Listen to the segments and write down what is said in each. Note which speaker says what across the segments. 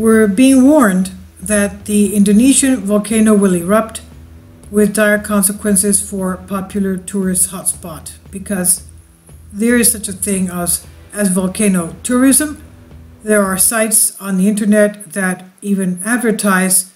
Speaker 1: We're being warned that the Indonesian volcano will erupt with dire consequences for popular tourist hotspot, because there is such a thing as volcano tourism. There are sites on the internet that even advertise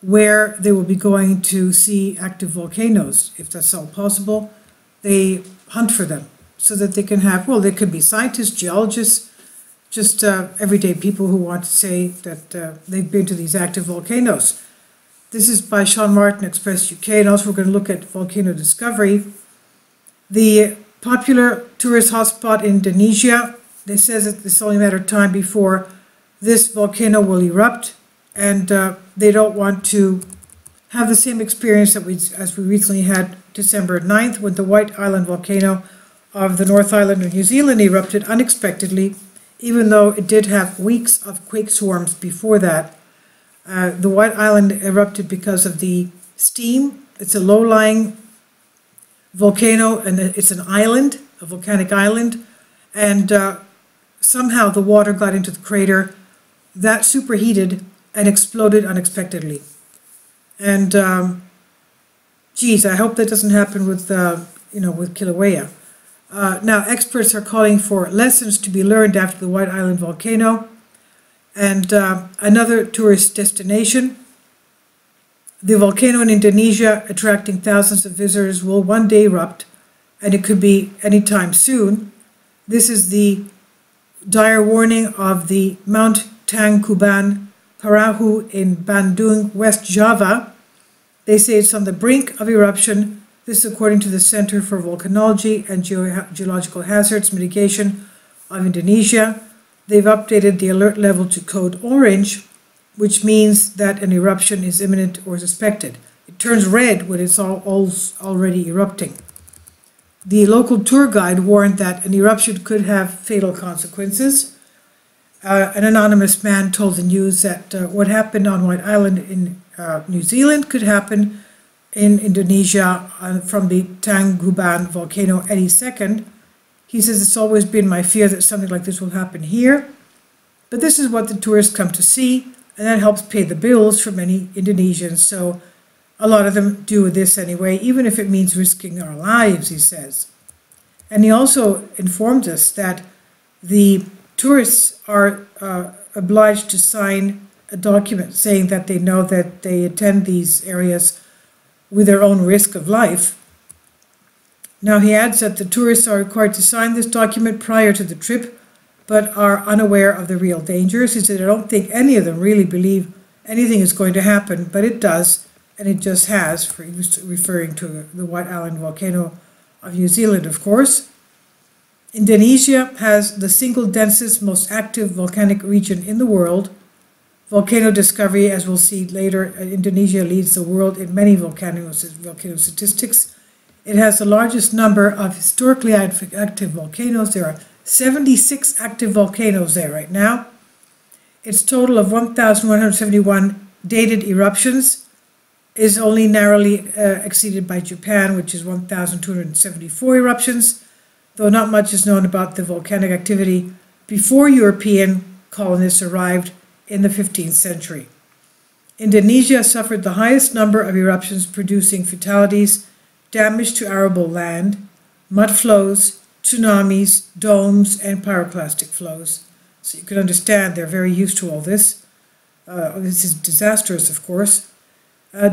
Speaker 1: where they will be going to see active volcanoes. If that's all possible, they hunt for them so that they can have, well, they could be scientists, geologists, just everyday people who want to say that they've been to these active volcanoes. This is by Sean Martin, Express UK, and also we're going to look at volcano discovery. The popular tourist hotspot in Indonesia, they says that it's only a matter of time before this volcano will erupt, and they don't want to have the same experience that as we recently had December 9th, when the White Island volcano of the North Island of New Zealand erupted unexpectedly, even though it did have weeks of quake swarms before that. The White Island erupted because of the steam. It's a low-lying volcano, and it's an island, a volcanic island, and somehow the water got into the crater, that superheated and exploded unexpectedly. And geez, I hope that doesn't happen with with Kilauea. Now, experts are calling for lessons to be learned after the White Island volcano. And another tourist destination, the volcano in Indonesia, attracting thousands of visitors, will one day erupt, and it could be anytime soon. This is the dire warning of the Mount Tangkuban Parahu in Bandung, West Java. They say it's on the brink of eruption. This is according to the Center for Volcanology and Geological Hazards Mitigation of Indonesia. They've updated the alert level to code orange, which means that an eruption is imminent or suspected. It turns red when it's already erupting. The local tour guide warned that an eruption could have fatal consequences. An anonymous man told the news that what happened on White Island in New Zealand could happen in Indonesia from the Tangkuban volcano any second. He says, it's always been my fear that something like this will happen here. But this is what the tourists come to see, and that helps pay the bills for many Indonesians. So a lot of them do this anyway, even if it means risking our lives, he says. And he also informed us that the tourists are obliged to sign a document saying that they know that they attend these areas with their own risk of life. Now, he adds that the tourists are required to sign this document prior to the trip, but are unaware of the real dangers. He said, I don't think any of them really believe anything is going to happen, but it does, and it just has, referring to the White Island volcano of New Zealand, of course. Indonesia has the single densest, most active volcanic region in the world. Volcano discovery, as we'll see later, Indonesia leads the world in many volcano statistics. It has the largest number of historically active volcanoes. There are 76 active volcanoes there right now. Its total of 1,171 dated eruptions is only narrowly exceeded by Japan, which is 1,274 eruptions, though not much is known about the volcanic activity before European colonists arrived in the 15th century. Indonesia suffered the highest number of eruptions, producing fatalities, damage to arable land, mud flows, tsunamis, domes, and pyroclastic flows. So you can understand they're very used to all this. This is disastrous, of course.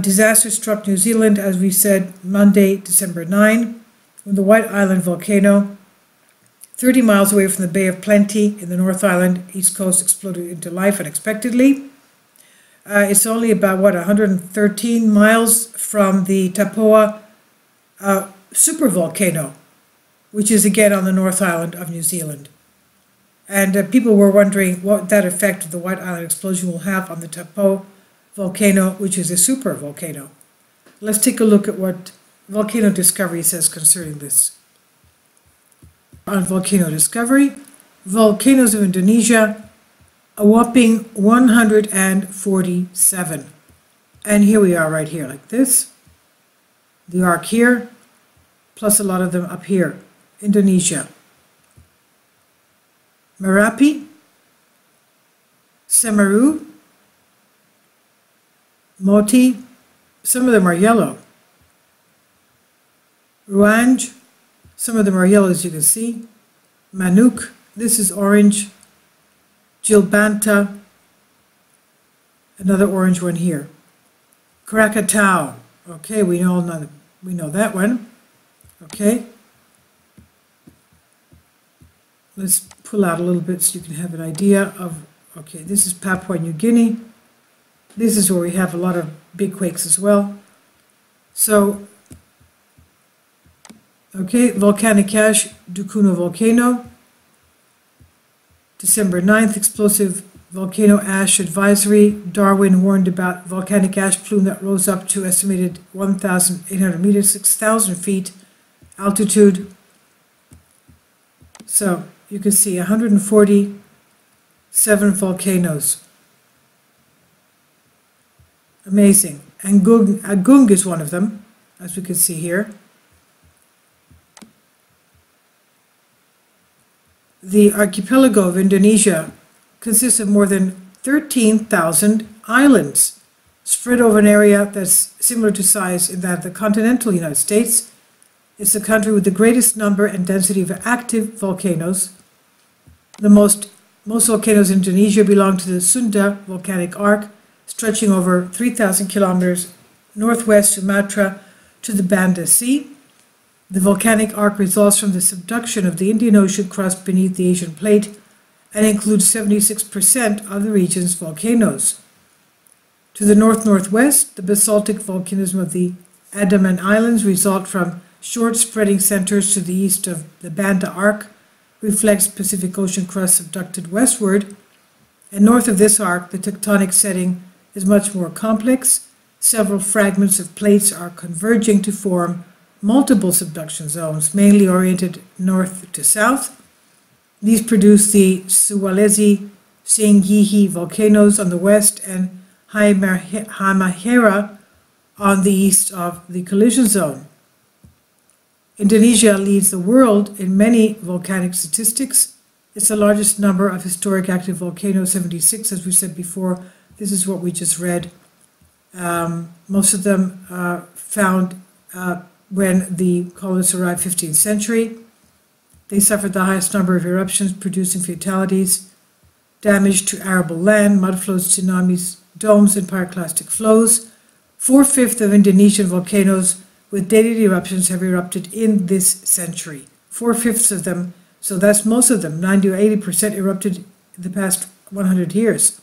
Speaker 1: Disaster struck New Zealand, as we said, Monday, December 9, when the White Island volcano, 30 miles away from the Bay of Plenty in the North Island, East Coast, exploded into life unexpectedly. It's only about, 113 miles from the Tapoa supervolcano, which is again on the North Island of New Zealand. And people were wondering what that effect of the White Island explosion will have on the Tapoa volcano, which is a supervolcano. Let's take a look at what Volcano Discovery says concerning this. On Volcano Discovery, volcanoes of Indonesia, a whopping 147. And here we are right here, like this. The arc here, plus a lot of them up here. Indonesia. Merapi, Semeru, Moti, some of them are yellow. Ruanj, some of them are yellow as you can see. Manuk, this is orange. Jilbanta, another orange one here. Krakatau, okay, we know that one. Okay. Let's pull out a little bit so you can have an idea of, okay, this is Papua New Guinea. This is where we have a lot of big quakes as well. So, okay, volcanic ash, Dukuno volcano. December 9th, explosive volcano ash advisory. Darwin warned about volcanic ash plume that rose up to estimated 1,800 meters, 6,000 feet altitude. So, you can see 147 volcanoes. Amazing. And Agung is one of them, as we can see here. The archipelago of Indonesia consists of more than 13,000 islands, spread over an area that's similar to size in that of the continental United States. It's the country with the greatest number and density of active volcanoes. Most volcanoes in Indonesia belong to the Sunda volcanic arc, stretching over 3,000 kilometers northwest Sumatra to the Banda Sea. The volcanic arc results from the subduction of the Indian Ocean crust beneath the Asian plate and includes 76% of the region's volcanoes. To the north-northwest, the basaltic volcanism of the Andaman Islands result from short spreading centers to the east of the Banda Arc, reflects Pacific Ocean crust subducted westward, and north of this arc, the tectonic setting is much more complex. Several fragments of plates are converging to form multiple subduction zones, mainly oriented north to south. These produce the Sulawesi Singgihi volcanoes on the west and Halmahera on the east of the collision zone. Indonesia leads the world in many volcanic statistics. It's the largest number of historic active volcanoes, 76, as we said before. This is what we just read. Most of them found when the colonists arrived 15th century. They suffered the highest number of eruptions, producing fatalities, damage to arable land, mudflows, tsunamis, domes, and pyroclastic flows. 4/5 of Indonesian volcanoes with dated eruptions have erupted in this century. 4/5 of them, so that's most of them, 90 or 80% erupted in the past 100 years.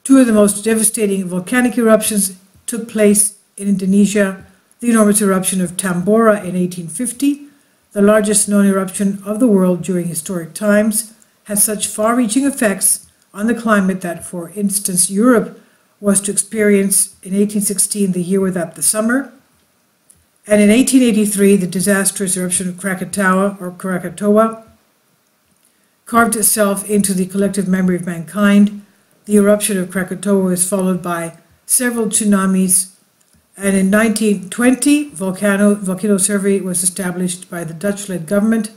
Speaker 1: Two of the most devastating volcanic eruptions took place in Indonesia. The enormous eruption of Tambora in 1850, the largest known eruption of the world during historic times, had such far-reaching effects on the climate that, for instance, Europe was to experience in 1816 the year without the summer, and in 1883 the disastrous eruption of Krakatoa carved itself into the collective memory of mankind. The eruption of Krakatoa was followed by several tsunamis, and in 1920 volcano survey was established by the Dutch-led government,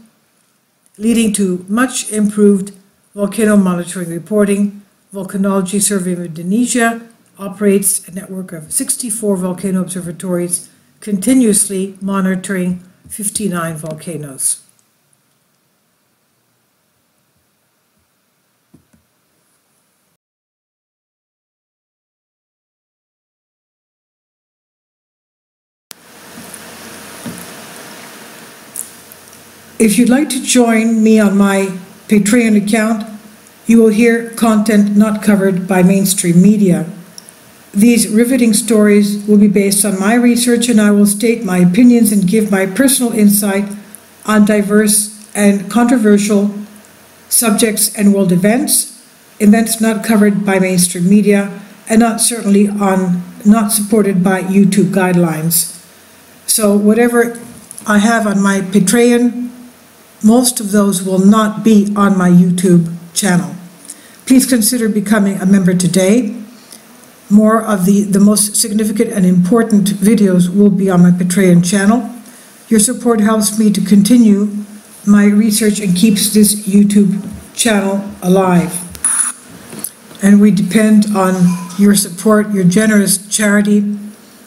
Speaker 1: leading to much improved volcano monitoring reporting. Volcanology Survey of Indonesia operates a network of 64 volcano observatories, continuously monitoring 59 volcanoes. If you'd like to join me on my Patreon account, you will hear content not covered by mainstream media. These riveting stories will be based on my research, and I will state my opinions and give my personal insight on diverse and controversial subjects and world events not covered by mainstream media, and not supported by YouTube guidelines. So whatever I have on my Patreon, most of those will not be on my YouTube channel. Please consider becoming a member today. More of the most significant and important videos will be on my Patreon channel. Your support helps me to continue my research and keeps this YouTube channel alive. And we depend on your support, your generous charity,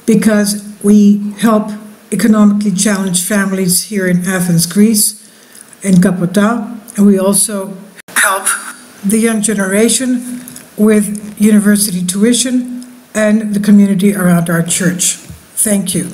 Speaker 1: because we help economically challenged families here in Athens, Greece, in Kapota, and we also help the young generation with university tuition and the community around our church. Thank you.